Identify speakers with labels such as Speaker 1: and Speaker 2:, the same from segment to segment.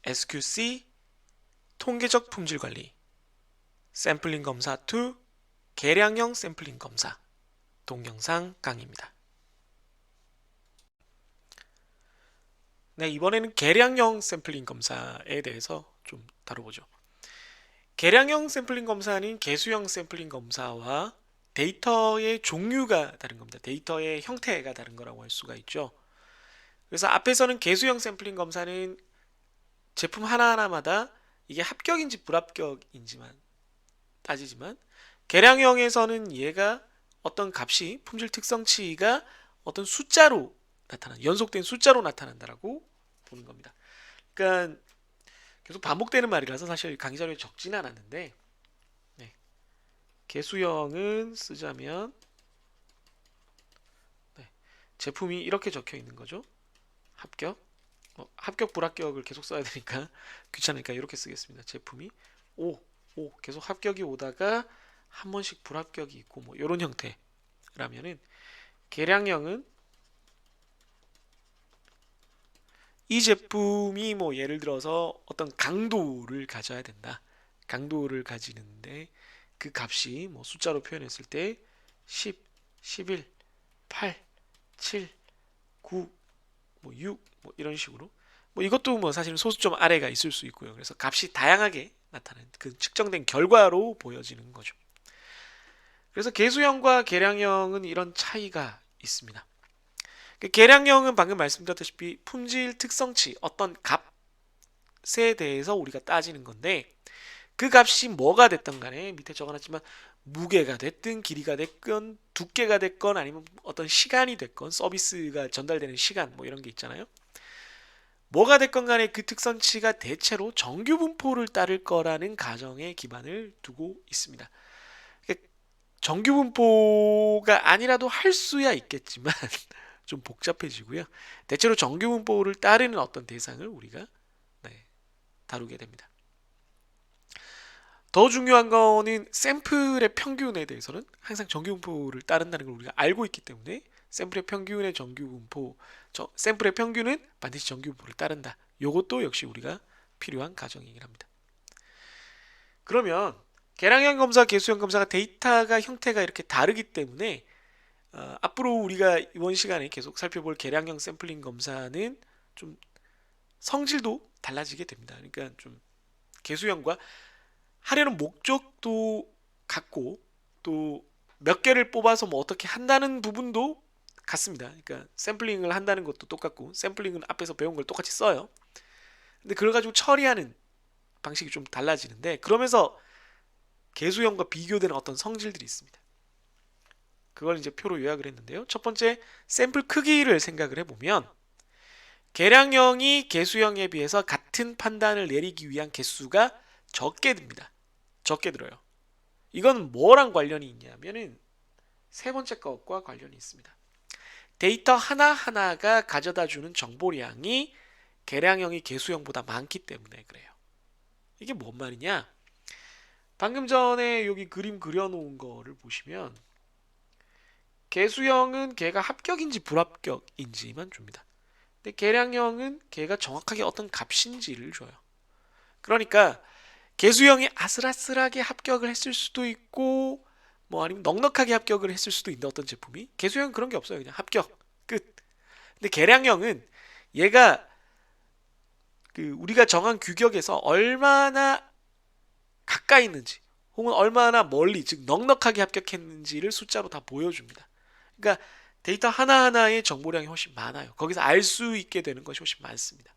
Speaker 1: SQC 통계적 품질 관리, 샘플링 검사 2, 계량형 샘플링 검사, 동영상 강의입니다. 네, 이번에는 계량형 샘플링 검사에 대해서 좀 다뤄보죠. 계량형 샘플링 검사는 개수형 샘플링 검사와 데이터의 종류가 다른 겁니다. 데이터의 형태가 다른 거라고 할 수가 있죠. 그래서 앞에서는 개수형 샘플링 검사는 제품 하나하나마다 이게 합격인지 불합격인지만 따지지만, 계량형에서는 얘가 어떤 값이 품질 특성치가 어떤 숫자로 연속된 숫자로 나타난다라고 보는 겁니다. 그러니까 계속 반복되는 말이라서 사실 강의 자료에 적지는 않았는데, 네. 개수형은 쓰자면, 네. 제품이 이렇게 적혀 있는 거죠. 합격, 합격 불합격을 계속 써야 되니까 귀찮으니까 이렇게 쓰겠습니다. 제품이 5 계속 합격이 오다가 한 번씩 불합격이 있고 뭐 이런 형태라면은, 계량형은 이 제품이 뭐 예를 들어서 어떤 강도를 가져야 된다. 강도를 가지는데 그 값이 뭐 숫자로 표현했을 때 10, 11, 8, 7, 9, 뭐 6, 뭐 이런 식으로, 뭐 이것도 뭐 사실은 소수점 아래가 있을 수 있고요. 그래서 값이 다양하게 나타나는 그 측정된 결과로 보여지는 거죠. 그래서 개수형과 계량형은 이런 차이가 있습니다. 계량형은 방금 말씀드렸다시피 품질 특성치, 어떤 값에 대해서 우리가 따지는 건데, 그 값이 뭐가 됐든 간에 밑에 적어놨지만 무게가 됐든 길이가 됐건 두께가 됐건 아니면 어떤 시간이 됐건 서비스가 전달되는 시간 뭐 이런 게 있잖아요. 뭐가 됐건 간에 그 특성치가 대체로 정규 분포를 따를 거라는 가정에 기반을 두고 있습니다. 정규 분포가 아니라도 할 수야 있겠지만 좀 복잡해지고요. 대체로 정규 분포를 따르는 어떤 대상을 우리가, 네, 다루게 됩니다. 더 중요한 거는 샘플의 평균에 대해서는 항상 정규 분포를 따른다는 걸 우리가 알고 있기 때문에, 샘플의 평균의 정규 분포, 샘플의 평균은 반드시 정규 분포를 따른다. 이것도 역시 우리가 필요한 가정이긴 합니다. 그러면 계량형 검사, 개수형 검사가 데이터가 형태가 이렇게 다르기 때문에 앞으로 우리가 이번 시간에 계속 살펴볼 계량형 샘플링 검사는 좀 성질도 달라지게 됩니다. 그러니까 좀 개수형과 하려는 목적도 같고, 또 몇 개를 뽑아서 뭐 어떻게 한다는 부분도 같습니다. 그러니까 샘플링을 한다는 것도 똑같고, 샘플링은 앞에서 배운 걸 똑같이 써요. 근데 그걸 가지고 처리하는 방식이 좀 달라지는데, 그러면서 개수형과 비교되는 어떤 성질들이 있습니다. 그걸 이제 표로 요약을 했는데요. 첫 번째, 샘플 크기를 생각을 해보면, 계량형이 개수형에 비해서 같은 판단을 내리기 위한 개수가 적게 듭니다. 적게 들어요. 이건 뭐랑 관련이 있냐면은 세 번째 것과 관련이 있습니다. 데이터 하나하나가 가져다주는 정보량이 계량형이 개수형보다 많기 때문에 그래요. 이게 뭔 말이냐? 방금 전에 여기 그림 그려놓은 거를 보시면, 개수형은 걔가 합격인지 불합격인지만 줍니다. 근데 계량형은 걔가 정확하게 어떤 값인지를 줘요. 그러니까 개수형이 아슬아슬하게 합격을 했을 수도 있고, 뭐 아니면 넉넉하게 합격을 했을 수도 있는 어떤 제품이, 개수형은 그런 게 없어요. 그냥 합격 끝. 근데 계량형은 얘가 그 우리가 정한 규격에서 얼마나 가까이 있는지, 혹은 얼마나 멀리, 즉 넉넉하게 합격했는지를 숫자로 다 보여줍니다. 그러니까 데이터 하나하나의 정보량이 훨씬 많아요. 거기서 알 수 있게 되는 것이 훨씬 많습니다.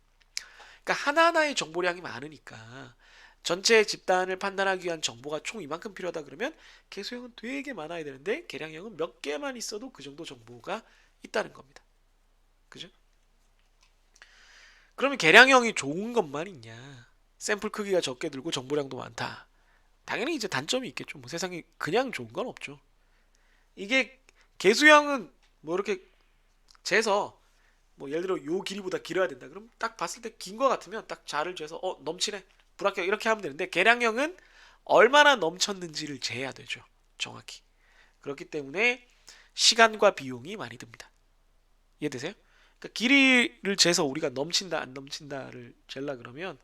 Speaker 1: 그러니까 하나하나의 정보량이 많으니까 전체 집단을 판단하기 위한 정보가 총 이만큼 필요하다 그러면 개수형은 되게 많아야 되는데 계량형은 몇 개만 있어도 그 정도 정보가 있다는 겁니다. 그죠? 그러면 계량형이 좋은 것만 있냐? 샘플 크기가 적게 들고 정보량도 많다. 당연히 이제 단점이 있겠죠. 뭐 세상에 그냥 좋은 건 없죠. 이게 개수형은 뭐 이렇게 재서, 뭐 예를 들어 요 길이보다 길어야 된다. 그럼 딱 봤을 때 긴 거 같으면 딱 자를 재서 넘치네, 불합격, 이렇게 하면 되는데, 계량형은 얼마나 넘쳤는지를 재야 되죠. 정확히. 그렇기 때문에 시간과 비용이 많이 듭니다. 이해되세요? 그러니까 길이를 재서 우리가 넘친다 안 넘친다를 잴라 그러면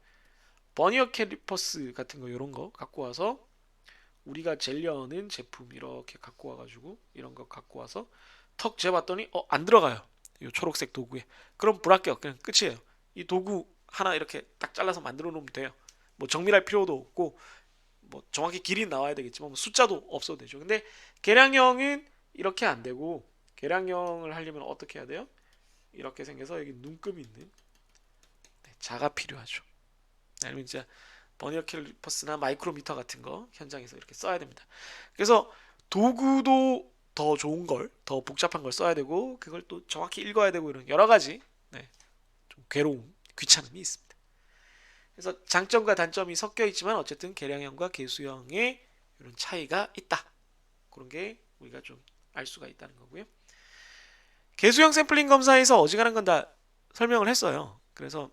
Speaker 1: 버니어 캘리퍼스 같은 거 이런 거 갖고 와서 우리가 재려는 제품 이렇게 갖고 와가지고 이런 거 갖고 와서 턱 재봤더니 안 들어가요. 이 초록색 도구에. 그럼 불합격. 그냥 끝이에요. 이 도구 하나 이렇게 딱 잘라서 만들어 놓으면 돼요. 뭐 정밀할 필요도 없고 뭐 정확히 길이 나와야 되겠지만 뭐 숫자도 없어도 되죠. 근데 계량형은 이렇게 안 되고 계량형을 하려면 어떻게 해야 돼요? 이렇게 생겨서 여기 눈금 있는 자가 필요하죠. 아니면 진짜 버니어 캘리퍼스나 마이크로미터 같은 거 현장에서 이렇게 써야 됩니다. 그래서 도구도 더 좋은 걸, 더 복잡한 걸 써야 되고 그걸 또 정확히 읽어야 되고 이런 여러 가지 좀 괴로움, 귀찮음이 있습니다. 그래서 장점과 단점이 섞여 있지만 어쨌든 계량형과 개수형의 이런 차이가 있다. 그런 게 우리가 좀 알 수가 있다는 거고요. 개수형 샘플링 검사에서 어지간한 건 다 설명을 했어요. 그래서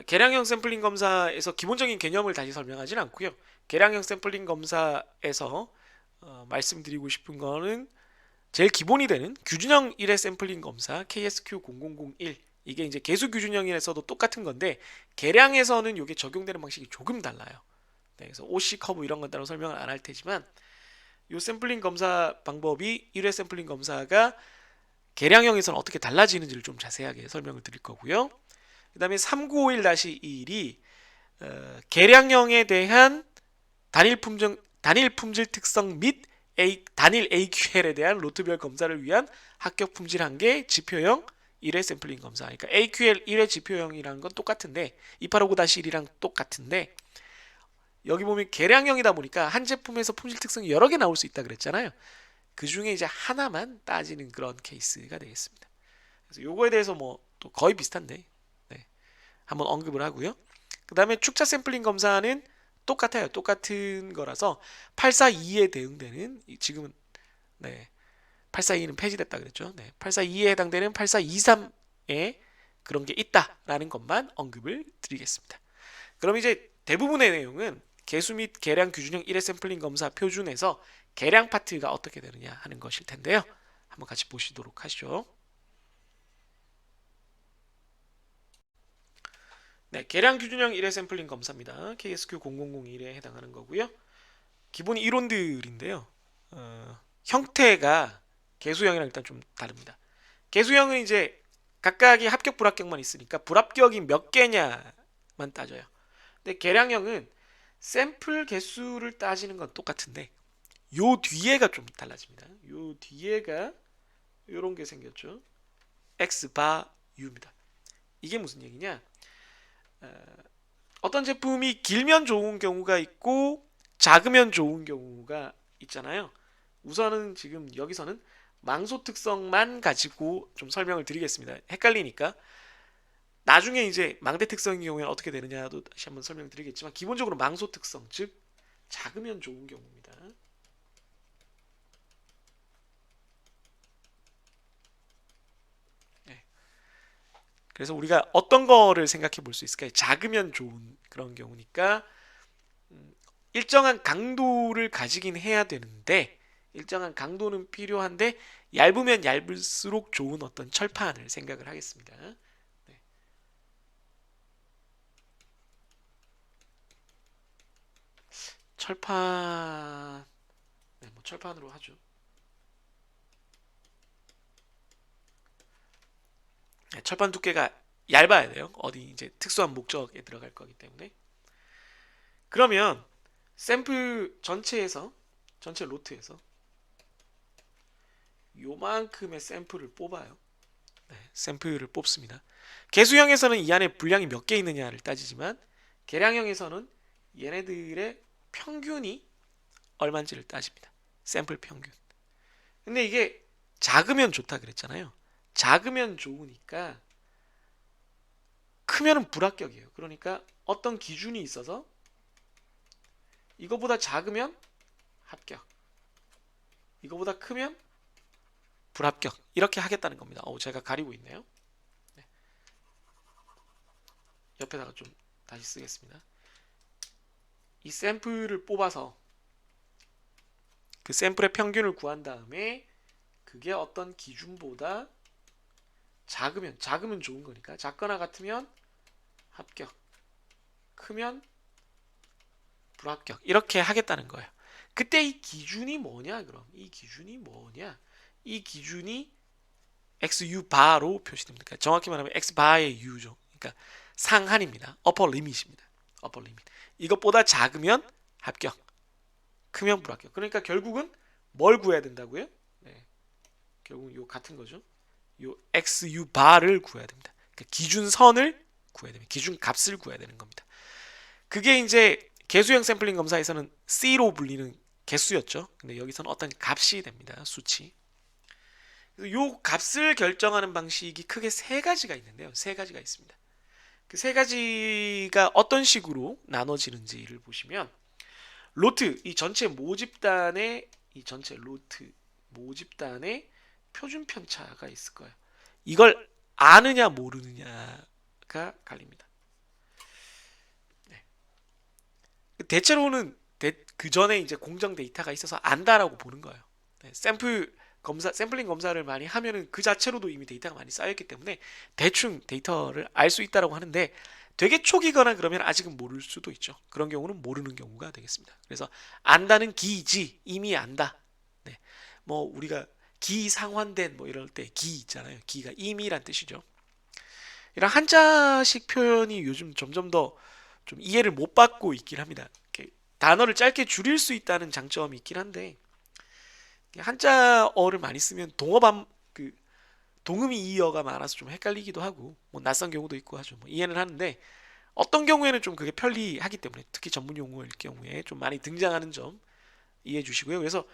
Speaker 1: 계량형 샘플링 검사에서 기본적인 개념을 다시 설명하진 않고요. 계량형 샘플링 검사에서 말씀드리고 싶은 거는 제일 기본이 되는 규준형 1회 샘플링 검사 KSQ0001 이게 이제 개수 규준형에서도 똑같은 건데 계량에서는 이게 적용되는 방식이 조금 달라요. 네, 그래서 OC 커브 이런 건 따로 설명을 안 할 테지만 이 샘플링 검사 방법이 1회 샘플링 검사가 계량형에서는 어떻게 달라지는지를 좀 자세하게 설명을 드릴 거고요. 그 다음에 3951-1이 계량형에 대한 단일 품질 특성 및 단일 AQL에 대한 로트별 검사를 위한 합격 품질 한계 지표형 1회 샘플링 검사. 그러니까 AQL 1회 지표형이라는 건 똑같은데 2859-1이랑 똑같은데 여기 보면 계량형이다 보니까 한 제품에서 품질 특성이 여러 개 나올 수 있다 그랬잖아요. 그 중에 이제 하나만 따지는 그런 케이스가 되겠습니다. 그래서 요거에 대해서 뭐 또 거의 비슷한데 한번 언급을 하고요. 그 다음에 축차 샘플링 검사는 똑같아요. 똑같은 거라서 842에 대응되는 지금은 842는 폐지됐다 그랬죠. 842에 해당되는 8423에 그런 게 있다라는 것만 언급을 드리겠습니다. 그럼 이제 대부분의 내용은 개수 및 계량 규준형 1회 샘플링 검사 표준에서 계량 파트가 어떻게 되느냐 하는 것일 텐데요. 한번 같이 보시도록 하시죠. 계량 규준형 1회 샘플링 검사입니다. KSQ0001에 해당하는 거고요. 기본 이론들인데요. 형태가 개수형이랑 일단 좀 다릅니다. 개수형은 이제 각각의 합격 불합격만 있으니까 불합격이 몇 개냐만 따져요. 근데 계량형은 샘플 개수를 따지는 건 똑같은데 요 뒤에가 좀 달라집니다. 요 뒤에가 요런 게 생겼죠. X바 U입니다. 이게 무슨 얘기냐? 어떤 제품이 길면 좋은 경우가 있고 작으면 좋은 경우가 있잖아요. 우선은 지금 여기서는 망소 특성만 가지고 좀 설명을 드리겠습니다. 헷갈리니까 나중에 이제 망대 특성의 경우에는 어떻게 되느냐도 다시 한번 설명드리겠지만 기본적으로 망소 특성 즉 작으면 좋은 경우입니다. 그래서 우리가 어떤 거를 생각해 볼 수 있을까요? 작으면 좋은 그런 경우니까 일정한 강도를 가지긴 해야 되는데 일정한 강도는 필요한데 얇으면 얇을수록 좋은 어떤 철판을 생각을 하겠습니다. 철판 뭐 철판으로 하죠. 철판 두께가 얇아야 돼요. 어디 이제 특수한 목적에 들어갈 거기 때문에. 그러면 샘플 전체에서 전체 로트에서 요만큼의 샘플을 뽑아요. 샘플을 뽑습니다. 개수형에서는 이 안에 분량이 몇 개 있느냐를 따지지만 계량형에서는 얘네들의 평균이 얼마인지를 따집니다. 샘플 평균. 근데 이게 작으면 좋다 그랬잖아요. 작으면 좋으니까 크면은 불합격이에요. 그러니까 어떤 기준이 있어서 이거보다 작으면 합격, 이거보다 크면 불합격 이렇게 하겠다는 겁니다. 제가 가리고 있네요. 옆에다가 좀 다시 쓰겠습니다. 이 샘플을 뽑아서 그 샘플의 평균을 구한 다음에 그게 어떤 기준보다 작으면 좋은 거니까 작거나 같으면 합격, 크면 불합격. 이렇게 하겠다는 거예요. 그때 이 기준이 뭐냐? 그럼 이 기준이 뭐냐? 이 기준이 XU 바로 표시됩니다. 그러니까 정확히 말하면 X 바의 U죠. 그러니까 상한입니다. upper limit입니다. upper limit. 이것보다 작으면 합격, 크면 불합격. 그러니까 결국은 뭘 구해야 된다고요? 네, 결국은 요 같은 거죠. 요 XU 바를 구해야 됩니다. 그러니까 기준선을 구해야 됩니다. 기준 값을 구해야 되는 겁니다. 그게 이제 개수형 샘플링 검사에서는 C로 불리는 개수였죠. 근데 여기서는 어떤 값이 됩니다. 수치. 요 값을 결정하는 방식이 크게 세 가지가 있는데요. 세 가지가 있습니다. 그 세 가지가 어떤 식으로 나눠지는지를 보시면 로트 이 전체 모집단의 이 전체 로트 모집단의 표준 편차가 있을 거예요. 이걸 아느냐 모르느냐가 갈립니다. 네. 대체로는 그 전에 이제 공정 데이터가 있어서 안다라고 보는 거예요. 네. 샘플링 검사를 많이 하면은 그 자체로도 이미 데이터가 많이 쌓였기 때문에 대충 데이터를 알 수 있다라고 하는데 되게 초기거나 그러면 아직은 모를 수도 있죠. 그런 경우는 모르는 경우가 되겠습니다. 그래서 안다는 기지 이미 안다. 네. 뭐 우리가 기상환된 뭐 이럴 때 기 있잖아요. 기가 이미란 뜻이죠. 이런 한자식 표현이 요즘 점점 더 좀 이해를 못 받고 있긴 합니다. 이렇게 단어를 짧게 줄일 수 있다는 장점이 있긴 한데 한자어를 많이 쓰면 그 동음이 이어가 많아서 좀 헷갈리기도 하고 뭐 낯선 경우도 있고 하죠. 뭐 이해는 하는데 어떤 경우에는 좀 그게 편리하기 때문에 특히 전문 용어일 경우에 좀 많이 등장하는 점 이해해 주시고요. 그래서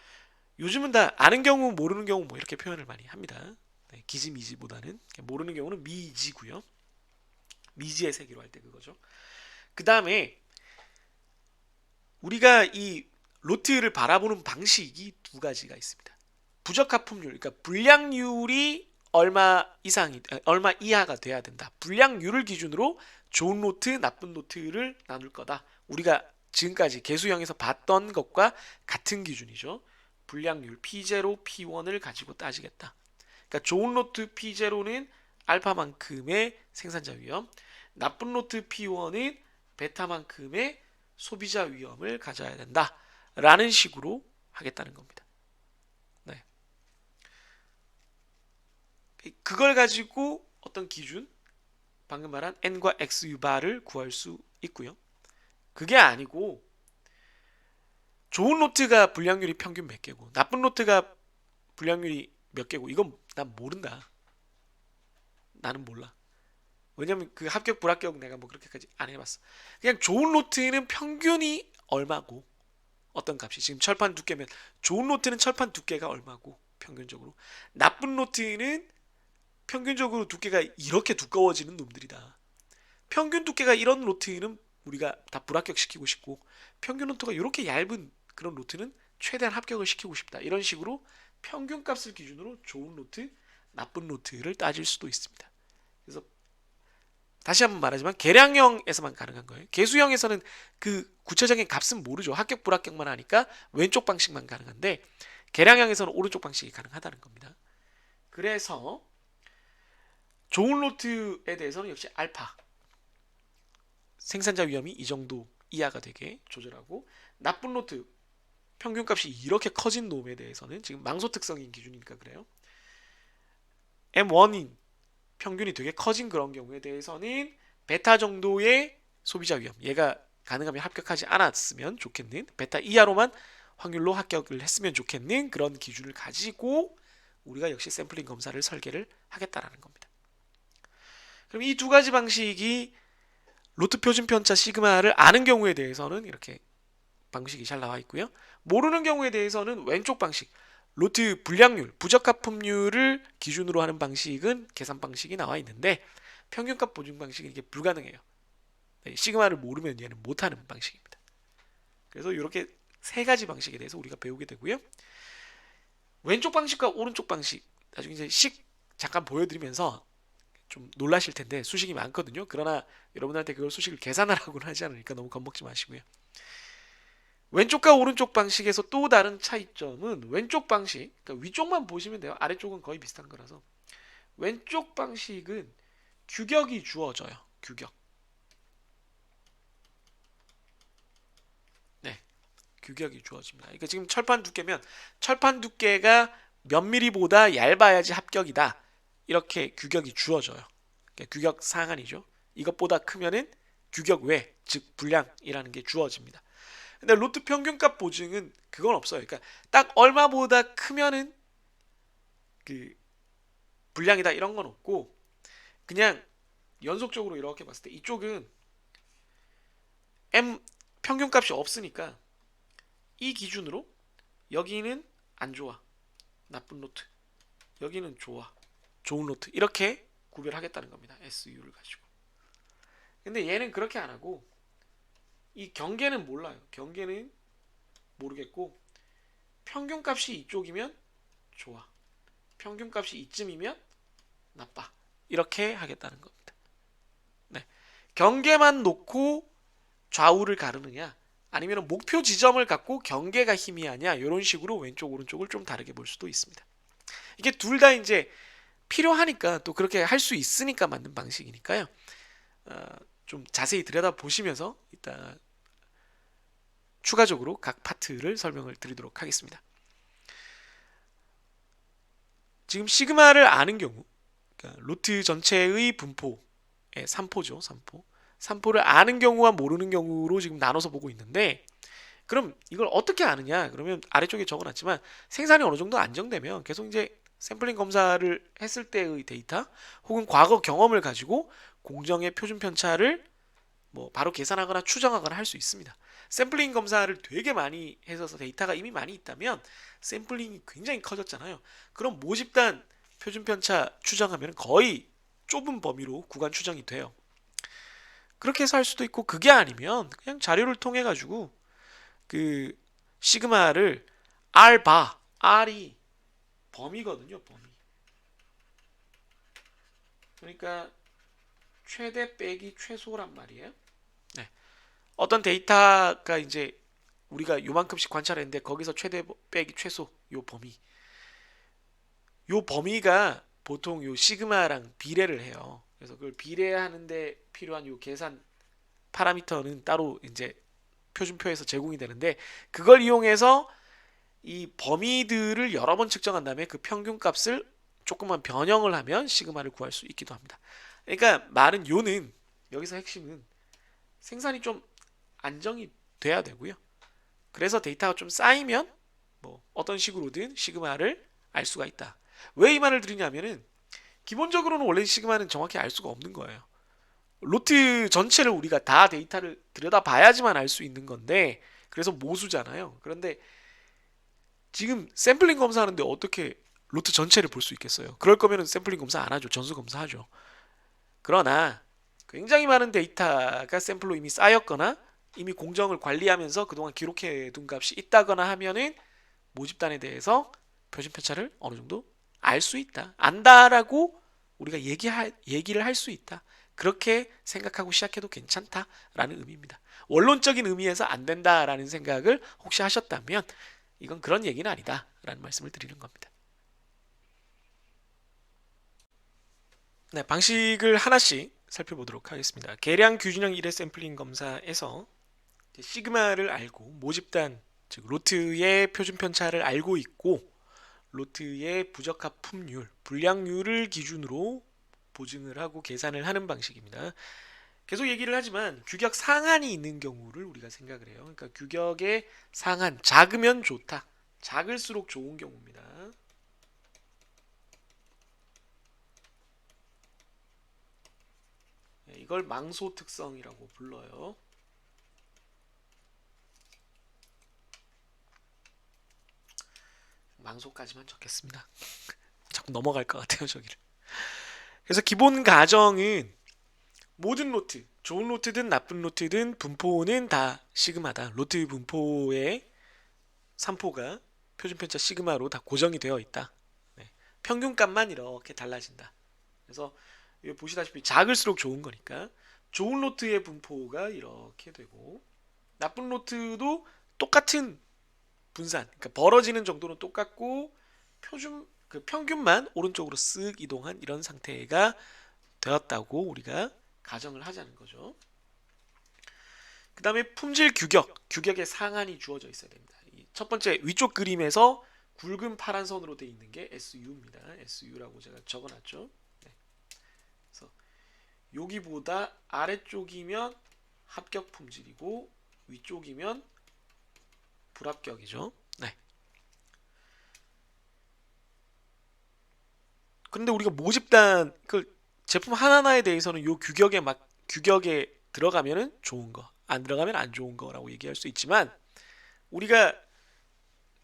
Speaker 1: 요즘은 다 아는 경우 모르는 경우 뭐 이렇게 표현을 많이 합니다. 네, 기지미지보다는 모르는 경우는 미지고요. 미지의 세계로 할 때 그거죠. 그 다음에 우리가 이 로트를 바라보는 방식이 두 가지가 있습니다. 부적합품률, 그러니까 불량률이 얼마 이하가 돼야 된다. 불량률을 기준으로 좋은 노트, 나쁜 노트를 나눌 거다. 우리가 지금까지 개수형에서 봤던 것과 같은 기준이죠. 불량률 P0, P1을 가지고 따지겠다. 그러니까 좋은 노트 P0는 알파만큼의 생산자 위험, 나쁜 노트 P1은 베타만큼의 소비자 위험을 가져야 된다. 라는 식으로 하겠다는 겁니다. 네. 그걸 가지고 어떤 기준, 방금 말한 n과 x 유바를 구할 수 있고요. 그게 아니고 좋은 노트가 불량률이 평균 몇 개고 나쁜 노트가 불량률이 몇 개고 이건 난 모른다. 나는 몰라. 왜냐면 그 합격 불합격 내가 뭐 그렇게까지 안 해봤어. 그냥 좋은 노트는 평균이 얼마고 어떤 값이 지금 철판 두께면 좋은 노트는 철판 두께가 얼마고 평균적으로 나쁜 노트는 평균적으로 두께가 이렇게 두꺼워지는 놈들이다. 평균 두께가 이런 노트는 우리가 다 불합격시키고 싶고 평균 노트가 이렇게 얇은 그런 노트는 최대한 합격을 시키고 싶다. 이런 식으로 평균 값을 기준으로 좋은 노트, 나쁜 노트를 따질 수도 있습니다. 그래서 다시 한번 말하지만 계량형에서만 가능한 거예요. 개수형에서는 그 구체적인 값은 모르죠. 합격 불합격만 하니까 왼쪽 방식만 가능한데 계량형에서는 오른쪽 방식이 가능하다는 겁니다. 그래서 좋은 노트에 대해서는 역시 알파 생산자 위험이 이 정도 이하가 되게 조절하고 나쁜 노트 평균값이 이렇게 커진 놈에 대해서는 지금 망소 특성인 기준이니까 그래요. M1인 평균이 되게 커진 그런 경우에 대해서는 베타 정도의 소비자 위험 얘가 가능하면 합격하지 않았으면 좋겠는 베타 이하로만 확률로 합격을 했으면 좋겠는 그런 기준을 가지고 우리가 역시 샘플링 검사를 설계를 하겠다라는 겁니다. 그럼 이 두 가지 방식이 로트 표준 편차 시그마를 아는 경우에 대해서는 이렇게 방식이 잘 나와 있고요. 모르는 경우에 대해서는 왼쪽 방식 로트 불량률, 부적합품률을 기준으로 하는 방식은 계산 방식이 나와 있는데 평균값 보증 방식은 이게 불가능해요. 네, 시그마를 모르면 얘는 못하는 방식입니다. 그래서 이렇게 세 가지 방식에 대해서 우리가 배우게 되고요. 왼쪽 방식과 오른쪽 방식 나중에 이제 잠깐 보여드리면서 좀 놀라실 텐데 수식이 많거든요. 그러나 여러분한테 그걸 수식을 계산하라고는 하지 않으니까 너무 겁먹지 마시고요. 왼쪽과 오른쪽 방식에서 또 다른 차이점은 왼쪽 방식, 그러니까 위쪽만 보시면 돼요. 아래쪽은 거의 비슷한 거라서 왼쪽 방식은 규격이 주어져요. 규격. 규격이 주어집니다. 그러니까 지금 철판 두께면 철판 두께가 몇 미리보다 얇아야지 합격이다. 이렇게 규격이 주어져요. 그러니까 규격 상한이죠. 이것보다 크면은 규격 외, 즉 불량이라는 게 주어집니다. 근데 로트 평균값 보증은 그건 없어요. 그러니까 딱 얼마보다 크면은 그 불량이다 이런 건 없고 그냥 연속적으로 이렇게 봤을 때 이쪽은 M 평균값이 없으니까 이 기준으로 여기는 안 좋아, 나쁜 로트, 여기는 좋아, 좋은 로트 이렇게 구별하겠다는 겁니다. SU를 가지고. 근데 얘는 그렇게 안 하고 이 경계는 몰라요. 경계는 모르겠고 평균값이 이쪽이면 좋아, 평균값이 이쯤이면 나빠 이렇게 하겠다는 겁니다. 네. 경계만 놓고 좌우를 가르느냐 아니면 목표 지점을 갖고 경계가 희미하냐 이런 식으로 왼쪽 오른쪽을 좀 다르게 볼 수도 있습니다. 이게 둘 다 이제 필요하니까 또 그렇게 할 수 있으니까 만든 방식이니까요. 좀 자세히 들여다 보시면서 이따 추가적으로 각 파트를 설명을 드리도록 하겠습니다. 지금 시그마를 아는 경우 그러니까 로트 전체의 분포의 3포죠. 3포. 3포를 아는 경우와 모르는 경우로 지금 나눠서 보고 있는데 그럼 이걸 어떻게 아느냐? 그러면 아래쪽에 적어놨지만 생산이 어느 정도 안정되면 계속 이제 샘플링 검사를 했을 때의 데이터 혹은 과거 경험을 가지고 공정의 표준 편차를 뭐 바로 계산하거나 추정하거나 할 수 있습니다. 샘플링 검사를 되게 많이 해서 데이터가 이미 많이 있다면 샘플링이 굉장히 커졌잖아요. 그럼 모집단 표준 편차 추정하면 거의 좁은 범위로 구간 추정이 돼요. 그렇게 해서 할 수도 있고 그게 아니면 그냥 자료를 통해 가지고 그 시그마를 R 바 R이 범위거든요. 범위. 그러니까 최대 빼기 최소란 말이에요. 네. 어떤 데이터가 이제 우리가 요만큼씩 관찰했는데 거기서 최대 빼기 최소 요 범위. 요 범위가 보통 요 시그마랑 비례를 해요. 그래서 그걸 비례하는데 필요한 요 계산 파라미터는 따로 이제 표준표에서 제공이 되는데 그걸 이용해서 이 범위들을 여러 번 측정한 다음에 그 평균값을 조금만 변형을 하면 시그마를 구할 수 있기도 합니다. 그러니까 말은 요는 여기서 핵심은 생산이 좀 안정이 돼야 되고요. 그래서 데이터가 좀 쌓이면 뭐 어떤 식으로든 시그마를 알 수가 있다. 왜 이 말을 드리냐면은 기본적으로는 원래 시그마는 정확히 알 수가 없는 거예요. 로트 전체를 우리가 다 데이터를 들여다봐야지만 알 수 있는 건데 그래서 모수잖아요. 그런데 지금 샘플링 검사하는데 어떻게 로트 전체를 볼 수 있겠어요? 그럴 거면 샘플링 검사 안 하죠. 전수 검사하죠. 그러나 굉장히 많은 데이터가 샘플로 이미 쌓였거나 이미 공정을 관리하면서 그동안 기록해 둔 값이 있다거나 하면은 모집단에 대해서 표준 편차를 어느 정도 알 수 있다. 안다라고 우리가 얘기를 할 수 있다. 그렇게 생각하고 시작해도 괜찮다라는 의미입니다. 원론적인 의미에서 안 된다라는 생각을 혹시 하셨다면 이건 그런 얘기는 아니다라는 말씀을 드리는 겁니다. 네, 방식을 하나씩 살펴보도록 하겠습니다. 계량 규준형 1회 샘플링 검사에서 시그마를 알고 모집단 즉 로트의 표준 편차를 알고 있고 로트의 부적합 품률, 불량률을 기준으로 보증을 하고 계산을 하는 방식입니다. 계속 얘기를 하지만 규격 상한이 있는 경우를 우리가 생각을 해요. 그러니까 규격의 상한, 작으면 좋다. 작을수록 좋은 경우입니다. 이걸 망소 특성이라고 불러요. 망소까지만 적겠습니다. 자꾸 넘어갈 것 같아요, 저기를. 그래서 기본 가정은 모든 로트, 좋은 로트든 나쁜 로트든 분포는 다 시그마다. 로트 분포의 3포가 표준편차 시그마로 다 고정이 되어 있다. 네. 평균값만 이렇게 달라진다. 그래서 보시다시피 작을수록 좋은 거니까 좋은 로트의 분포가 이렇게 되고 나쁜 로트도 똑같은 분산, 그러니까 벌어지는 정도는 똑같고 표준 그 평균만 오른쪽으로 쓱 이동한 이런 상태가 되었다고 우리가 가정을 하자는 거죠. 그 다음에 품질 규격의 상한이 주어져 있어야 됩니다. 첫 번째 위쪽 그림에서 굵은 파란 선으로 되어 있는 게 SU입니다. SU라고 제가 적어놨죠. 네. 그래서 여기보다 아래쪽이면 합격 품질이고 위쪽이면 불합격이죠. 네. 그런데 우리가 모집단 그 제품 하나하나에 대해서는 요 규격에 들어가면은 좋은 거, 안 들어가면 안 좋은 거라고 얘기할 수 있지만 우리가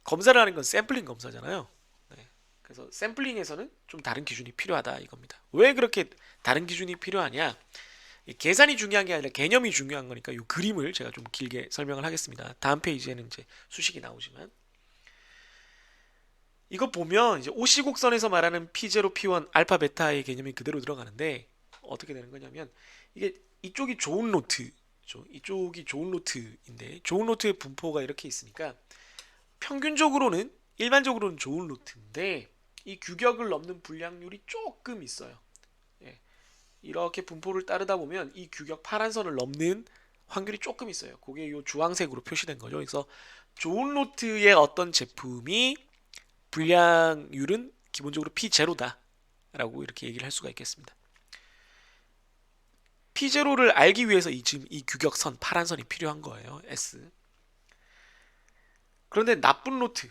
Speaker 1: 검사를 하는 건 샘플링 검사잖아요. 네. 그래서 샘플링에서는 좀 다른 기준이 필요하다 이겁니다. 왜 그렇게 다른 기준이 필요하냐? 계산이 중요한 게 아니라 개념이 중요한 거니까 이 그림을 제가 좀 길게 설명을 하겠습니다. 다음 페이지에는 이제 수식이 나오지만 이거 보면 이제 OC 곡선에서 말하는 P0, P1, 알파, 베타의 개념이 그대로 들어가는데 어떻게 되는 거냐면 이게 이쪽이 좋은 노트죠. 이쪽이 좋은 노트인데 좋은 노트의 분포가 이렇게 있으니까 평균적으로는 일반적으로는 좋은 노트인데 이 규격을 넘는 불량률이 조금 있어요. 예. 이렇게 분포를 따르다 보면 이 규격 파란 선을 넘는 확률이 조금 있어요. 그게 이 주황색으로 표시된 거죠. 그래서 좋은 노트의 어떤 제품이 불량률은 기본적으로 P0다 라고 이렇게 얘기를 할 수가 있겠습니다. P0를 알기 위해서 지금 이 규격선 파란 선이 필요한 거예요. S. 그런데 나쁜 노트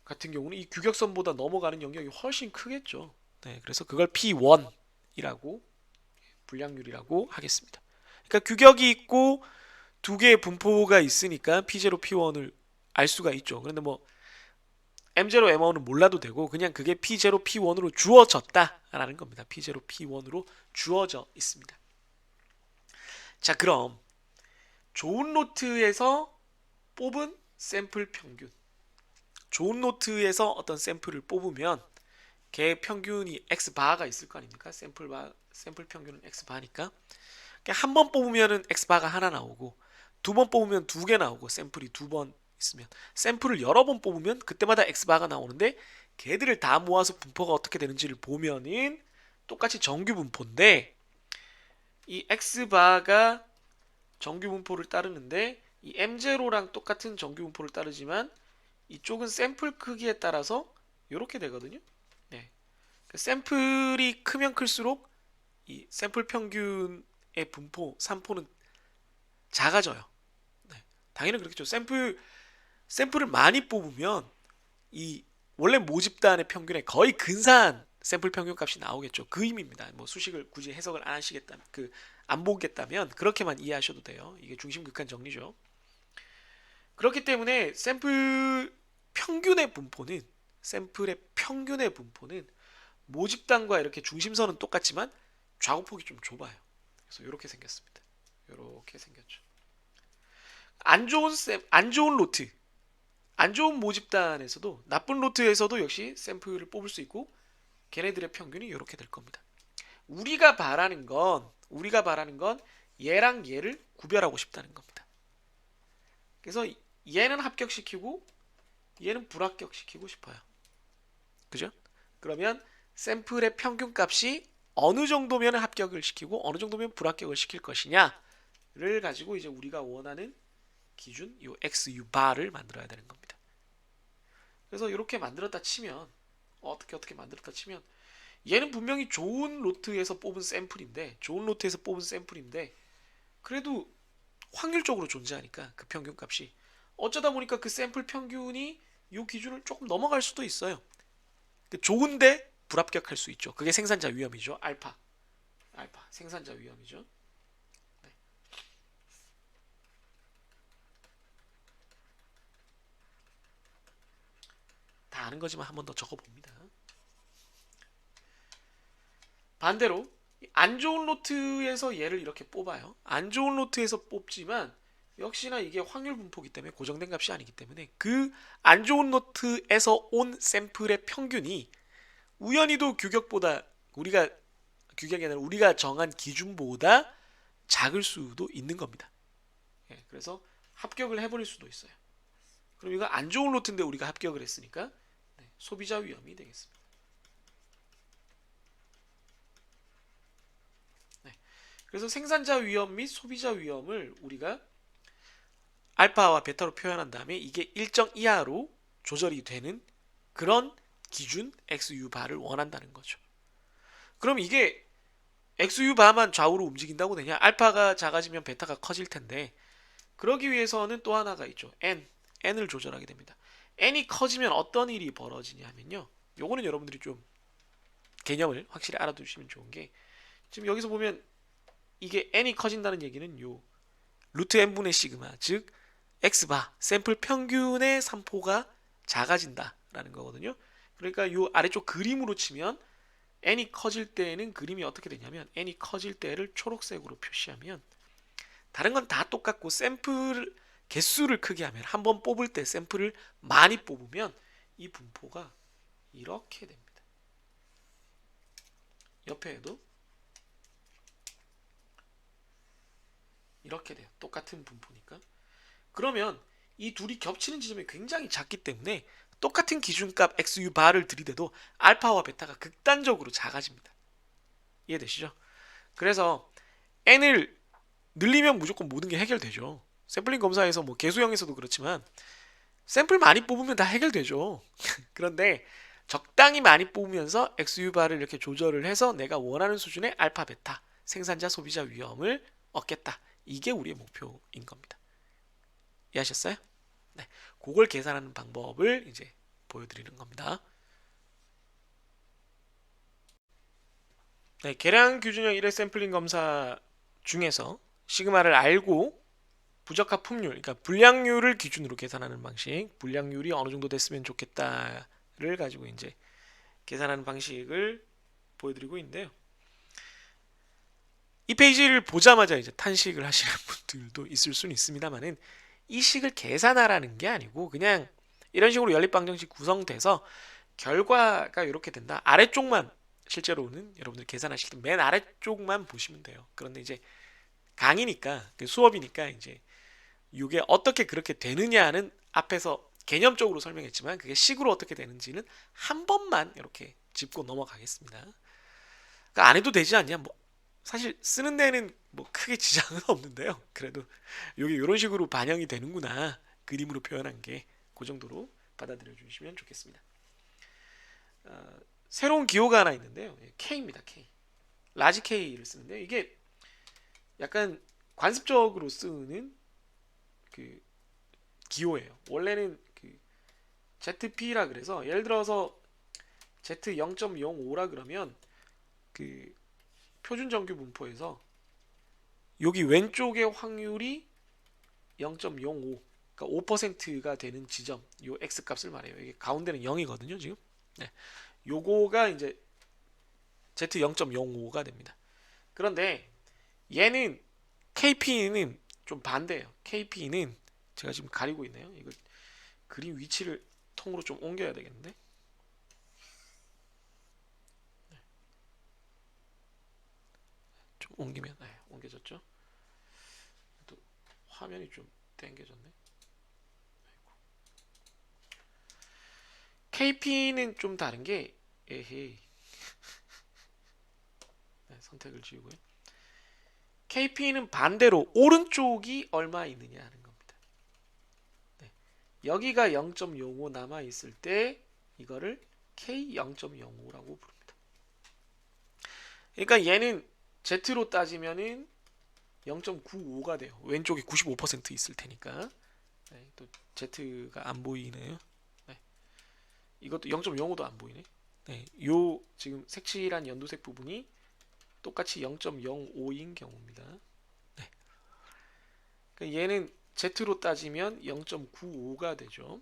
Speaker 1: 같은 경우는 이 규격선보다 넘어가는 영역이 훨씬 크겠죠. 네, 그래서 그걸 P1이라고 불량률이라고 하겠습니다. 그러니까 규격이 있고 두 개의 분포가 있으니까 P0, P1을 알 수가 있죠. 그런데 뭐 M0, M1은 몰라도 되고 그냥 그게 P0, P1으로 주어졌다라는 겁니다. P0, P1으로 주어져 있습니다. 자, 그럼 좋은 노트에서 뽑은 샘플 평균. 좋은 노트에서 어떤 샘플을 뽑으면 걔 평균이 X바가 있을 거 아닙니까? 샘플 평균은 X바니까. 한 번 뽑으면은 X바가 하나 나오고 두 번 뽑으면 두 개 나오고 샘플이 두 번 있으면 샘플을 여러 번 뽑으면 그때마다 X바가 나오는데 걔들을 다 모아서 분포가 어떻게 되는지를 보면은 똑같이 정규 분포인데 이 X바가 정규 분포를 따르는데 이 M0랑 똑같은 정규 분포를 따르지만 이쪽은 샘플 크기에 따라서 이렇게 되거든요. 네. 샘플이 크면 클수록 이 샘플 평균의 분포, 산포는 작아져요. 네. 당연히 그렇겠죠. 샘플을 많이 뽑으면 이 원래 모집단의 평균에 거의 근사한 샘플 평균 값이 나오겠죠. 그 의미입니다. 뭐 수식을 굳이 해석을 안 하시겠다면 안 보겠다면 그렇게만 이해하셔도 돼요. 이게 중심극한 정리죠. 그렇기 때문에 샘플의 평균의 분포는 모집단과 이렇게 중심선은 똑같지만 좌우폭이 좀 좁아요. 그래서 이렇게 생겼습니다. 이렇게 생겼죠. 안 좋은 로트, 안 좋은 모집단에서도 나쁜 로트에서도 역시 샘플을 뽑을 수 있고 걔네들의 평균이 이렇게 될 겁니다. 우리가 바라는 건 얘랑 얘를 구별하고 싶다는 겁니다. 그래서 얘는 합격시키고 얘는 불합격시키고 싶어요. 그죠? 그러면 샘플의 평균값이 어느 정도면 합격을 시키고 어느 정도면 불합격을 시킬 것이냐를 가지고 이제 우리가 원하는 기준 요 XU 바를 만들어야 되는 겁니다. 그래서 이렇게 만들었다 치면 어떻게 만들었다 치면 얘는 분명히 좋은 로트에서 뽑은 샘플인데 그래도 확률적으로 존재하니까 그 평균값이 어쩌다 보니까 그 샘플 평균이 이 기준을 조금 넘어갈 수도 있어요. 좋은데 불합격할 수 있죠. 그게 생산자 위험이죠. 알파 생산자 위험이죠. 네. 다 아는 거지만 한 번 더 적어봅니다. 반대로 안 좋은 노트에서 얘를 이렇게 뽑아요. 안 좋은 노트에서 뽑지만 역시나 이게 확률 분포기 때문에 고정된 값이 아니기 때문에 그 안 좋은 노트에서 온 샘플의 평균이 우연히도 규격이 아니라 우리가 정한 기준보다 작을 수도 있는 겁니다. 예, 그래서 합격을 해버릴 수도 있어요. 그럼 이거 안 좋은 노트인데 우리가 합격을 했으니까 네, 소비자 위험이 되겠습니다. 네, 그래서 생산자 위험 및 소비자 위험을 우리가 알파와 베타로 표현한 다음에 이게 일정 이하로 조절이 되는 그런 기준 XU 바를 원한다는 거죠. 그럼 이게 XU 바만 좌우로 움직인다고 되냐? 알파가 작아지면 베타가 커질 텐데 그러기 위해서는 또 하나가 있죠. N을 조절하게 됩니다. N이 커지면 어떤 일이 벌어지냐면요. 요거는 여러분들이 좀 개념을 확실히 알아두시면 좋은 게 지금 여기서 보면 이게 N이 커진다는 얘기는 요 루트 N분의 시그마 즉 X바 샘플 평균의 산포가 작아진다라는 거거든요. 그러니까 요 아래쪽 그림으로 치면 n이 커질 때에는 그림이 어떻게 되냐면 n이 커질 때를 초록색으로 표시하면 다른 건 다 똑같고 샘플 개수를 크게 하면 한번 뽑을 때 샘플을 많이 뽑으면 이 분포가 이렇게 됩니다. 옆에도 이렇게 돼요. 똑같은 분포니까. 그러면 이 둘이 겹치는 지점이 굉장히 작기 때문에 똑같은 기준값 XU 바를 들이대도 알파와 베타가 극단적으로 작아집니다. 이해되시죠? 그래서 n을 늘리면 무조건 모든 게 해결되죠. 샘플링 검사에서 뭐 개수형에서도 그렇지만 샘플 많이 뽑으면 다 해결되죠. 그런데 적당히 많이 뽑으면서 XU바를 이렇게 조절을 해서 내가 원하는 수준의 알파, 베타, 생산자, 소비자 위험을 얻겠다. 이게 우리의 목표인 겁니다. 이해하셨어요? 네, 그걸 계산하는 방법을 이제 보여드리는 겁니다. 네, 계량 규준형 1회 샘플링 검사 중에서 시그마를 알고 부적합 품률, 그러니까 불량률을 기준으로 계산하는 방식, 불량률이 어느 정도 됐으면 좋겠다를 가지고 이제 계산하는 방식을 보여드리고 있는데요. 이 페이지를 보자마자 이제 탄식을 하시는 분들도 있을 수는 있습니다만은 이 식을 계산하라는 게 아니고 그냥 이런 식으로 연립방정식 구성돼서 결과가 이렇게 된다. 아래쪽만 실제로는 여러분들 계산하실 때 맨 아래쪽만 보시면 돼요. 그런데 이제 강의니까 수업이니까 이제 이게 어떻게 그렇게 되느냐는 앞에서 개념적으로 설명했지만 그게 식으로 어떻게 되는지는 한 번만 이렇게 짚고 넘어가겠습니다. 그러니까 안 해도 되지 않냐? 뭐 사실 쓰는 데는 뭐 크게 지장은 없는데요. 그래도 이게 이런 식으로 반영이 되는구나. 그림으로 표현한 게 그 정도로 받아들여 주시면 좋겠습니다. 새로운 기호가 하나 있는데요. K입니다. K. 라지 K를 쓰는데 이게 약간 관습적으로 쓰는 그 기호예요. 원래는 그 ZP라 그래서 예를 들어서 Z 0.05라 그러면 그 표준 정규 분포에서 여기 왼쪽의 확률이 0.05 그러니까 5%가 되는 지점 요 X 값을 말해요. 이게 가운데는 0이거든요, 지금. 네. 요거가 이제 Z 0.05가 됩니다. 그런데 얘는 KP는 좀 반대예요. KP는 제가 지금 가리고 있네요. 이거 그림 위치를 통으로 좀 옮겨야 되겠는데. 좀 옮기면 옮겨졌죠. 또 화면이 좀 당겨졌네. KP는 좀 다른 게 에헤이. 네, 선택을 지우고요. KP는 반대로 오른쪽이 얼마 있느냐 하는 겁니다. 네. 여기가 0.05 남아 있을 때 이거를 K 0.05라고 부릅니다. 그러니까 얘는 Z로 따지면은 0.95가 돼요. 왼쪽에 95% 있을 테니까. 네, 또 Z가 안 보이네요. 네. 이것도 0.05도 안 보이네. 네, 요 지금 색칠한 연두색 부분이 똑같이 0.05인 경우입니다. 네. 그러니까 얘는 Z로 따지면 0.95가 되죠.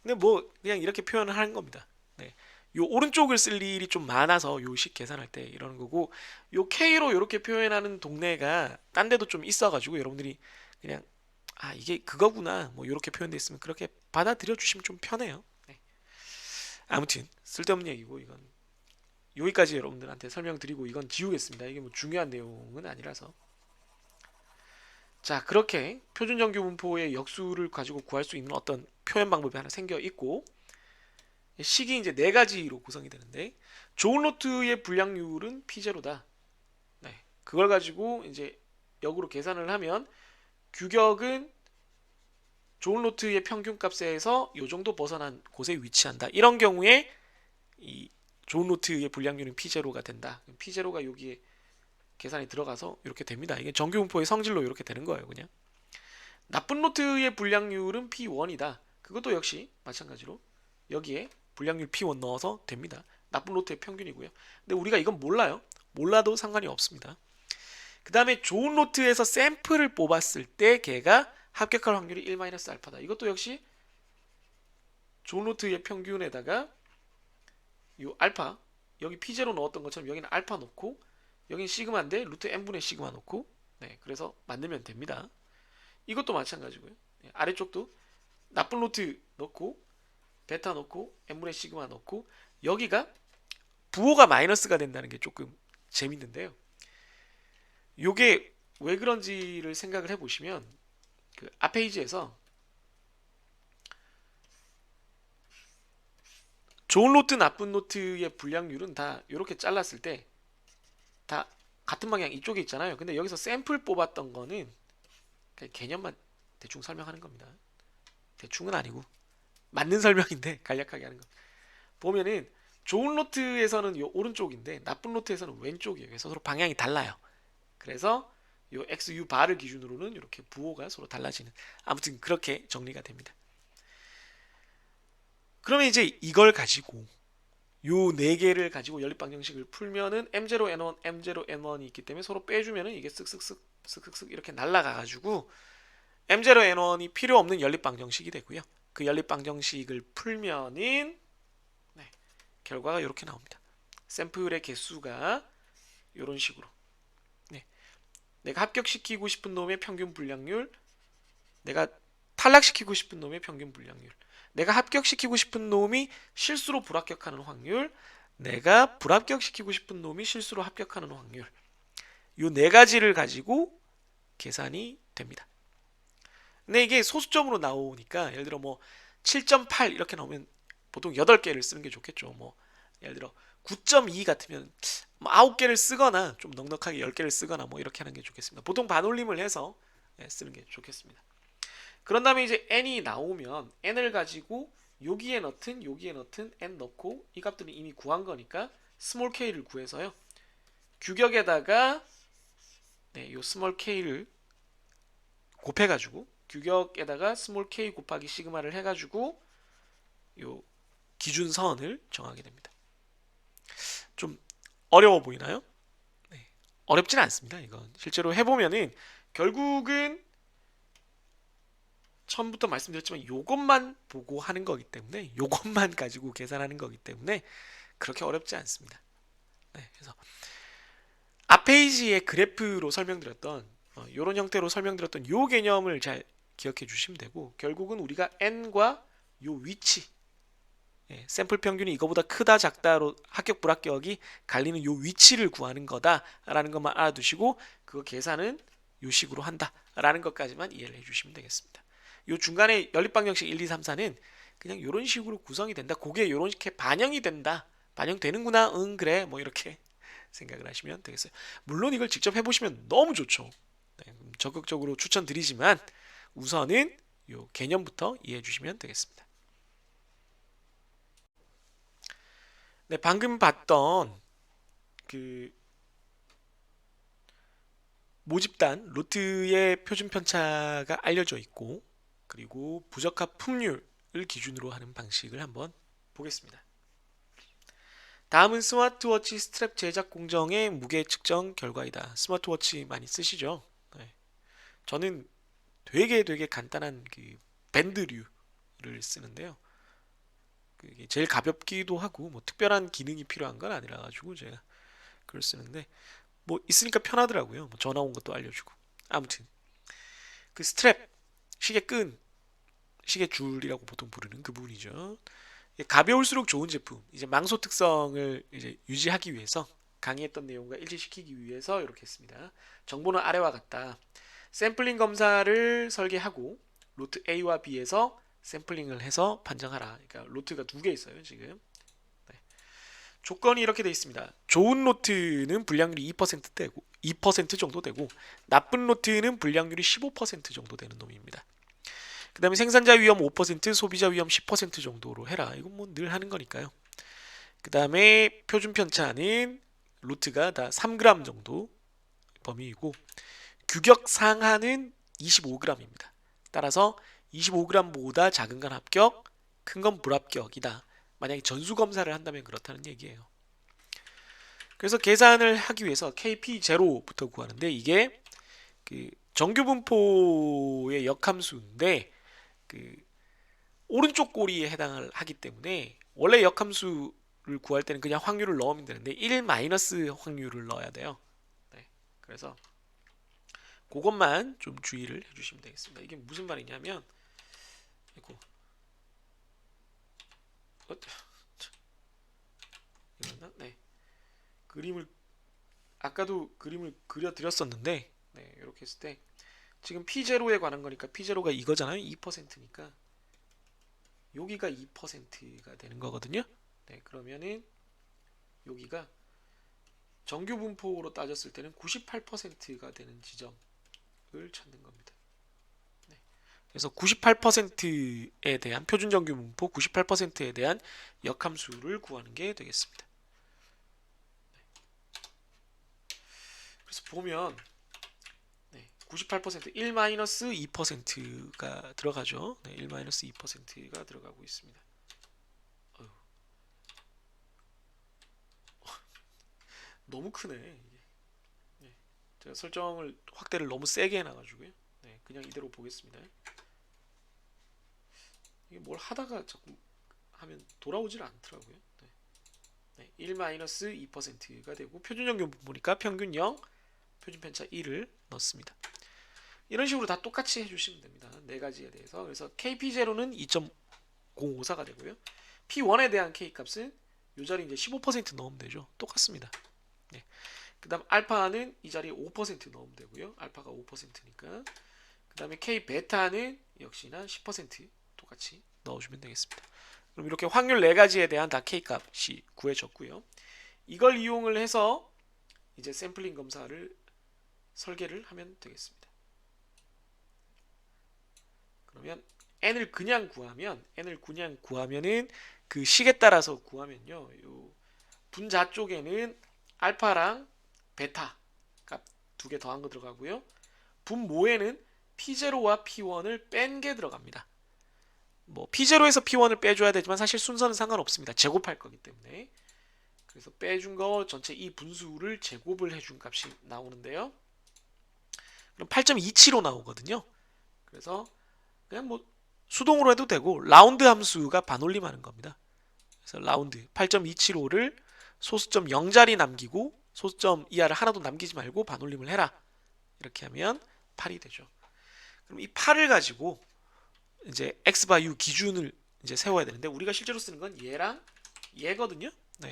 Speaker 1: 근데 뭐 그냥 이렇게 표현을 하는 겁니다. 네. 요 오른쪽을 쓸 일이 좀 많아서 요 식 계산할 때 이러는 거고 요 K로 이렇게 표현하는 동네가 딴 데도 좀 있어가지고 여러분들이 그냥 아 이게 그거구나 뭐 이렇게 표현돼 있으면 그렇게 받아들여 주시면 좀 편해요. 네. 아무튼 쓸데없는 얘기고 이건 여기까지 여러분들한테 설명드리고 이건 지우겠습니다. 이게 뭐 중요한 내용은 아니라서. 자, 그렇게 표준 정규 분포의 역수를 가지고 구할 수 있는 어떤 표현 방법이 하나 생겨 있고 식이 이제 네 가지로 구성이 되는데 좋은 로트의 불량률은 P0다. 네, 그걸 가지고 이제 역으로 계산을 하면 규격은 좋은 노트의 평균값에서 이 정도 벗어난 곳에 위치한다. 이런 경우에 이 좋은 노트의 불량률은 P0가 된다. P0가 여기에 계산이 들어가서 이렇게 됩니다. 이게 정규분포의 성질로 이렇게 되는 거예요. 그냥 나쁜 노트의 불량률은 P1이다. 그것도 역시 마찬가지로 여기에 불량률 P1 넣어서 됩니다. 나쁜 노트의 평균이고요. 근데 우리가 이건 몰라요. 몰라도 상관이 없습니다. 그 다음에 좋은 노트에서 샘플을 뽑았을 때 걔가 합격할 확률이 1-알파다. 이것도 역시 좋은 노트의 평균에다가 요 알파, 여기 P0 넣었던 것처럼 여기는 알파 넣고 여기는 시그마인데 루트 n분의 시그마 넣고, 네, 그래서 만들면 됩니다. 이것도 마찬가지고요. 네, 아래쪽도 나쁜 노트 넣고 베타 넣고 n분의 시그마 넣고, 여기가 부호가 마이너스가 된다는 게 조금 재밌는데요. 요게 왜 그런지를 생각을 해보시면 그 앞 페이지에서 좋은 노트 나쁜 노트의 불량률은 다 이렇게 잘랐을 때 다 같은 방향 이쪽에 있잖아요. 근데 여기서 샘플 뽑았던 거는 그냥 개념만 대충 설명하는 겁니다. 대충은 아니고 맞는 설명인데 간략하게 하는 거. 보면은 좋은 노트에서는 요 오른쪽인데 나쁜 노트에서는 왼쪽이에요. 그래서 서로 방향이 달라요. 그래서 요 x, u 바를 기준으로는 이렇게 부호가 서로 달라지는, 아무튼 그렇게 정리가 됩니다. 그러면 이제 이걸 가지고 요 네 개를 가지고 연립방정식을 풀면은 m0 n1, m0 n1이 있기 때문에 서로 빼주면은 이게 쓱쓱쓱 이렇게 날아가가지고 m0 n1이 필요 없는 연립방정식이 되고요. 그 연립방정식을 풀면은 네, 결과가 이렇게 나옵니다. 샘플의 개수가 이런 식으로. 네, 내가 합격시키고 싶은 놈의 평균 불량률, 내가 탈락시키고 싶은 놈의 평균 불량률, 내가 합격시키고 싶은 놈이 실수로 불합격하는 확률, 내가 불합격시키고 싶은 놈이 실수로 합격하는 확률, 이 네 가지를 가지고 계산이 됩니다. 근데 이게 소수점으로 나오니까 예를 들어 뭐 7.8 이렇게 나오면 보통 8개를 쓰는 게 좋겠죠. 뭐 예를 들어 9.2 같으면 뭐 9개를 쓰거나 좀 넉넉하게 10개를 쓰거나 뭐 이렇게 하는 게 좋겠습니다. 보통 반올림을 해서 쓰는 게 좋겠습니다. 그런 다음에 이제 n이 나오면 n을 가지고 여기에 넣든 n 넣고, 이 값들은 이미 구한 거니까 스몰 k를 구해서요. 규격에다가 네, 요 스몰 k를 곱해가지고 규격에다가 스몰 k 곱하기 시그마를 해가지고 요 기준선을 정하게 됩니다. 좀 어려워 보이나요? 네, 어렵진 않습니다. 이건 실제로 해보면은 결국은 처음부터 말씀드렸지만 요것만 보고 하는 거기 때문에, 요것만 가지고 계산하는 거기 때문에 그렇게 어렵지 않습니다. 네, 그래서 앞 페이지에 그래프로 설명드렸던 이런 형태로 설명드렸던 요 개념을 잘 기억해 주시면 되고, 결국은 우리가 n과 요 위치, 샘플 평균이 이거보다 크다 작다로 합격 불합격이 갈리는 요 위치를 구하는 거다라는 것만 알아두시고, 그거 계산은 요 식으로 한다라는 것까지만 이해를 해주시면 되겠습니다. 요 중간에 연립방정식 1, 2, 3, 4는 그냥 이런 식으로 구성이 된다. 그게 이렇게 반영이 된다. 반영되는구나. 응 그래. 뭐 이렇게 생각을 하시면 되겠어요. 물론 이걸 직접 해보시면 너무 좋죠. 네, 적극적으로 추천드리지만 우선은 요 개념부터 이해해 주시면 되겠습니다. 네, 방금 봤던 그 모집단 로트의 표준 편차가 알려져 있고, 그리고 부적합 품률을 기준으로 하는 방식을 한번 보겠습니다. 다음은 스마트워치 스트랩 제작 공정의 무게 측정 결과이다. 스마트워치 많이 쓰시죠? 네. 저는 되게 간단한 그 밴드류를 쓰는데요. 그게 제일 가볍기도 하고 뭐 특별한 기능이 필요한 건 아니라 가지고 제가 그걸 쓰는데 뭐 있으니까 편하더라고요. 뭐 전화 온 것도 알려주고. 아무튼 그 스트랩, 시계끈, 시계줄이라고 보통 부르는 그 부분이죠. 가벼울수록 좋은 제품, 이제 망소 특성을 이제 유지하기 위해서 강의했던 내용과 일치시키기 위해서 이렇게 했습니다. 정보는 아래와 같다. 샘플링 검사를 설계하고 로트 A와 B에서 샘플링을 해서 판정하라. 그러니까 로트가 두 개 있어요 지금. 네. 조건이 이렇게 되어 있습니다. 좋은 로트는 불량률이 2% 되고 2% 정도 되고, 나쁜 로트는 불량률이 15% 정도 되는 놈입니다. 그 다음에 생산자 위험 5%, 소비자 위험 10% 정도로 해라. 이건 뭐 늘 하는 거니까요. 그 다음에 표준 편차는 루트가 다 3g 정도 범위이고 규격 상한은 25g입니다. 따라서 25g보다 작은 건 합격, 큰 건 불합격이다. 만약에 전수 검사를 한다면 그렇다는 얘기예요. 그래서 계산을 하기 위해서 KP0부터 구하는데 이게 그 정규 분포의 역함수인데 그 오른쪽 꼬리에 해당을 하기 때문에 원래 역함수를 구할 때는 그냥 확률을 넣으면 되는데 1 마이너스 확률을 넣어야 돼요. 네. 그래서 그것만 좀 주의를 해주시면 되겠습니다. 이게 무슨 말이냐면 이거 이거나 네. 그림을 아까도 그림을 그려 드렸었는데 네, 이렇게 했을 때 지금 P0에 관한 거니까 P0가 이거잖아요. 2%니까 여기가 2%가 되는 거거든요. 네, 그러면은 여기가 정규 분포로 따졌을 때는 98%가 되는 지점을 찾는 겁니다. 네. 그래서 98%에 대한 표준 정규 분포 98%에 대한 역함수를 구하는 게 되겠습니다. 그래서 보면 98% 1-2%가 들어가죠. 네, 1-2%가 들어가고 있습니다. 너무 크네. 이게. 네, 제가 설정을 확대를 너무 세게 해놔가지고요. 네, 그냥 이대로 보겠습니다. 이게 뭘 하다가 자꾸 하면 돌아오질 않더라고요. 네. 네, 1-2%가 되고 표준 정규 보니까 평균 0, 표준 편차 1을 넣습니다. 이런 식으로 다 똑같이 해주시면 됩니다. 네 가지에 대해서. 그래서 KP0는 2.054가 되고요. P1에 대한 K값은 이 자리 이제 15% 넣으면 되죠. 똑같습니다. 네. 그 다음 알파는 이 자리에 5% 넣으면 되고요. 알파가 5%니까. 그 다음에 K 베타는 역시나 10% 똑같이 넣어주면 되겠습니다. 그럼 이렇게 확률 4가지에 대한 다 K값이 구해졌고요. 이걸 이용을 해서 이제 샘플링 검사를 설계를 하면 되겠습니다. 그러면 n을 그냥 구하면은 그 식에 따라서 구하면요. 요 분자 쪽에는 알파랑 베타 값 두 개 더한 거 들어가고요. 분모에는 P0와 P1을 뺀 게 들어갑니다. 뭐 P0에서 P1을 빼줘야 되지만 사실 순서는 상관없습니다. 제곱할 거기 때문에. 그래서 빼준 거 전체 이 분수를 제곱을 해준 값이 나오는데요. 그럼 8.27로 나오거든요. 그래서 그냥 뭐 수동으로 해도 되고 라운드 함수가 반올림하는 겁니다. 그래서 라운드 8.275를 소수점 0자리 남기고 소수점 이하를 하나도 남기지 말고 반올림을 해라. 이렇게 하면 8이 되죠. 그럼 이 8을 가지고 이제 x 바 u 기준을 이제 세워야 되는데 우리가 실제로 쓰는 건 얘랑 얘거든요. 네.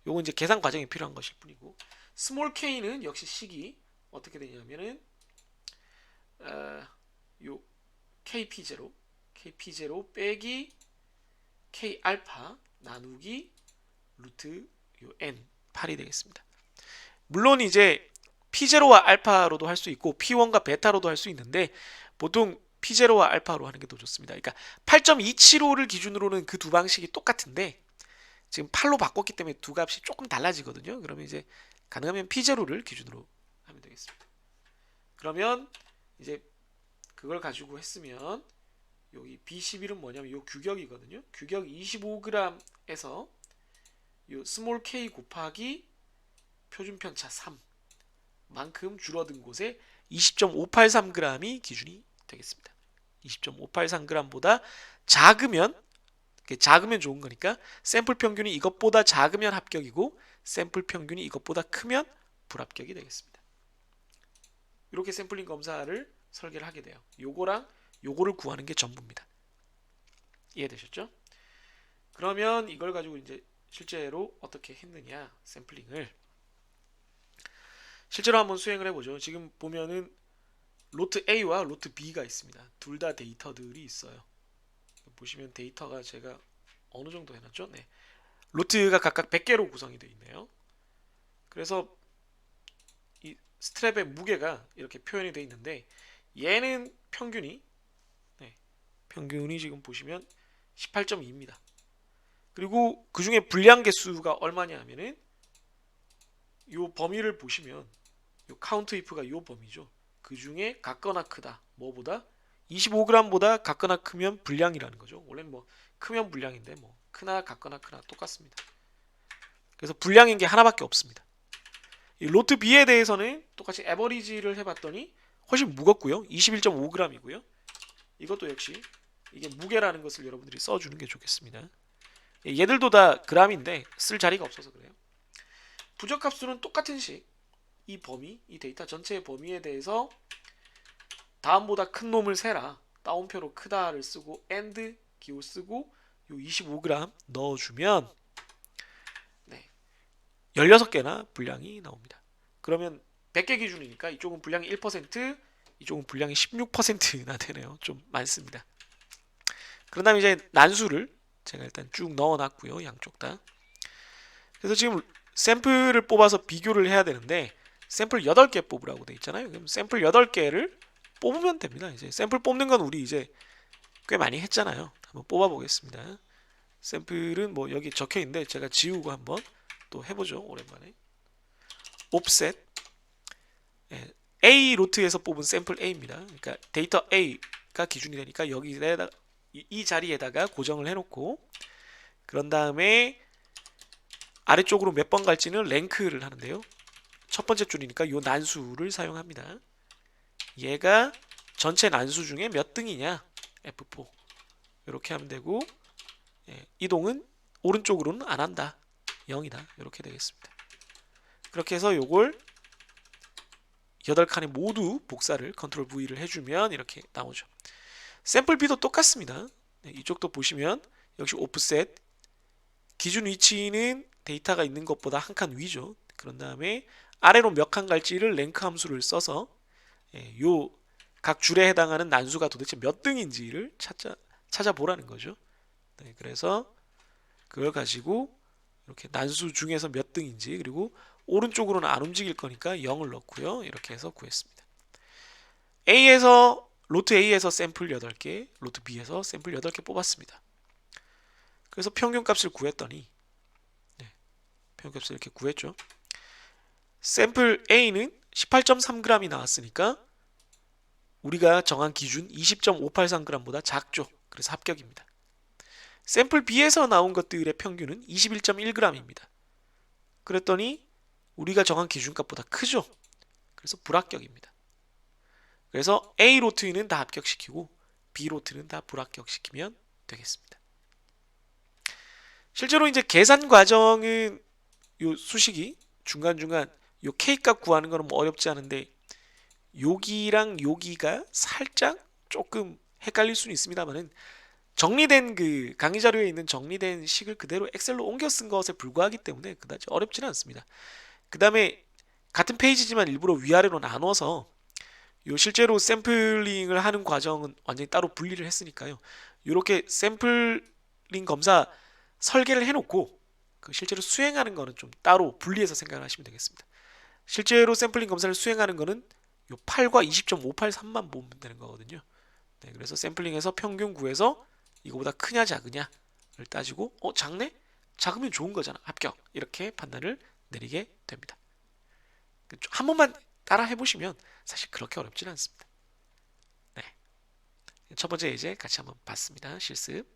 Speaker 1: 요거 이제 계산 과정이 필요한 것일 뿐이고 스몰 k는 역시 식이 어떻게 되냐면은 요 KP0 빼기 K 알파 나누기 루트 요 n 8이 되겠습니다. 물론 이제 P0와 알파로도 할 수 있고 P1과 베타로도 할 수 있는데 보통 P0와 알파로 하는 게 더 좋습니다. 그러니까 8.275를 기준으로는 그 두 방식이 똑같은데 지금 8로 바꿨기 때문에 두 값이 조금 달라지거든요. 그러면 이제 가능하면 P0를 기준으로 하면 되겠습니다. 그러면 이제 그걸 가지고 했으면 여기 B11은 뭐냐면 요 규격이거든요. 규격 25g에서 요 스몰 k 곱하기 표준 편차 3 만큼 줄어든 곳에 20.583g이 기준이 되겠습니다. 20.583g보다 작으면 좋은 거니까 샘플 평균이 이것보다 작으면 합격이고 샘플 평균이 이것보다 크면 불합격이 되겠습니다. 이렇게 샘플링 검사를 설계를 하게 돼요. 요거랑 요거를 구하는 게 전부입니다. 이해되셨죠? 그러면 이걸 가지고 이제 실제로 어떻게 했느냐 샘플링을 실제로 한번 수행을 해보죠. 지금 보면은 로트 A와 로트 B가 있습니다. 둘 다 데이터들이 있어요. 보시면 데이터가 제가 어느 정도 해놨죠? 네. 로트가 각각 100개로 구성이 되어 있네요. 그래서 이 스트랩의 무게가 이렇게 표현이 되어 있는데 얘는 평균이 평균이 지금 보시면 18.2입니다. 그리고 그 중에 불량 개수가 얼마냐 하면은 요 범위를 보시면 요 카운트 if가 요 범위죠. 그 중에 같거나 크다. 뭐보다 25g보다 같거나 크면 불량이라는 거죠. 원래는 뭐 크면 불량인데 뭐 크나 같거나 크나 똑같습니다. 그래서 불량인 게 하나밖에 없습니다. 이 로트 B에 대해서는 똑같이 에버리지를 해봤더니 훨씬 무겁고요. 21.5g이고요. 이것도 역시 이게 무게라는 것을 여러분들이 써주는 게 좋겠습니다. 얘들도 다 g인데 쓸 자리가 없어서 그래요. 부적합수는 똑같은 식, 이 범위, 이 데이터 전체의 범위에 대해서 다음보다 큰 놈을 세라. 따옴표로 크다를 쓰고 and 기호 쓰고 요 25g 넣어주면 네, 16개나 분량이 나옵니다. 그러면 100개 기준이니까 이쪽은 분량이 1%, 이쪽은 분량이 16%나 되네요. 좀 많습니다. 그런 다음에 이제 난수를 제가 일단 쭉 넣어놨고요. 양쪽 다. 그래서 지금 샘플을 뽑아서 비교를 해야 되는데 샘플 8개 뽑으라고 돼 있잖아요. 그럼 샘플 8개를 뽑으면 됩니다. 이제 샘플 뽑는 건 우리 이제 꽤 많이 했잖아요. 한번 뽑아 보겠습니다. 샘플은 뭐 여기 적혀 있는데 제가 지우고 한번 또 해보죠. 오랜만에. 옵셋 A 로트에서 뽑은 샘플 A입니다. 그러니까 데이터 A가 기준이 되니까 여기에다 이 자리에다가 고정을 해놓고 그런 다음에 아래쪽으로 몇 번 갈지는 랭크를 하는데요. 첫 번째 줄이니까 요 난수를 사용합니다. 얘가 전체 난수 중에 몇 등이냐 F4 이렇게 하면 되고 이동은 오른쪽으로는 안 한다 0이다 이렇게 되겠습니다. 그렇게 해서 요걸 8칸에 모두 복사를 컨트롤 V를 해주면 이렇게 나오죠. 샘플 B도 똑같습니다. 이쪽도 보시면 역시 오프셋 기준 위치는 데이터가 있는 것보다 한 칸 위죠. 그런 다음에 아래로 몇 칸 갈지를 랭크 함수를 써서 요 각 줄에 해당하는 난수가 도대체 몇 등인지를 찾아보라는 거죠. 네, 그래서 그걸 가지고 이렇게 난수 중에서 몇 등인지 그리고 오른쪽으로는 안 움직일 거니까 0을 넣고요. 이렇게 해서 구했습니다. 로트 A에서 샘플 8개, 로트 B에서 샘플 8개 뽑았습니다. 그래서 평균값을 구했더니 평균값을 이렇게 구했죠. 샘플 A는 18.3g이 나왔으니까 우리가 정한 기준 20.583g보다 작죠. 그래서 합격입니다. 샘플 B에서 나온 것들의 평균은 21.1g입니다. 그랬더니 우리가 정한 기준값보다 크죠. 그래서 불합격입니다. 그래서 A 로트는 다 합격시키고 B 로트는 다 불합격시키면 되겠습니다. 실제로 이제 계산 과정은 요 수식이 중간중간 요 K값 구하는 거는 뭐 어렵지 않은데 여기랑 여기가 살짝 조금 헷갈릴 수는 있습니다만은 정리된 그 강의 자료에 있는 정리된 식을 그대로 엑셀로 옮겨 쓴 것에 불과하기 때문에 그다지 어렵지는 않습니다. 그 다음에 같은 페이지지만 일부러 위아래로 나눠서 요 실제로 샘플링을 하는 과정은 완전히 따로 분리를 했으니까요. 이렇게 샘플링 검사 설계를 해놓고 그 실제로 수행하는 거는 좀 따로 분리해서 생각을 하시면 되겠습니다. 실제로 샘플링 검사를 수행하는 거는 요 8과 20.583만 보면 되는 거거든요. 네, 그래서 샘플링에서 평균 구해서 이거보다 크냐 작으냐를 따지고 작네? 작으면 좋은 거잖아. 합격. 이렇게 판단을 내리게 됩니다. 한 번만 따라 해보시면 사실 그렇게 어렵지는 않습니다. 네. 첫 번째 예제 같이 한번 봤습니다. 실습.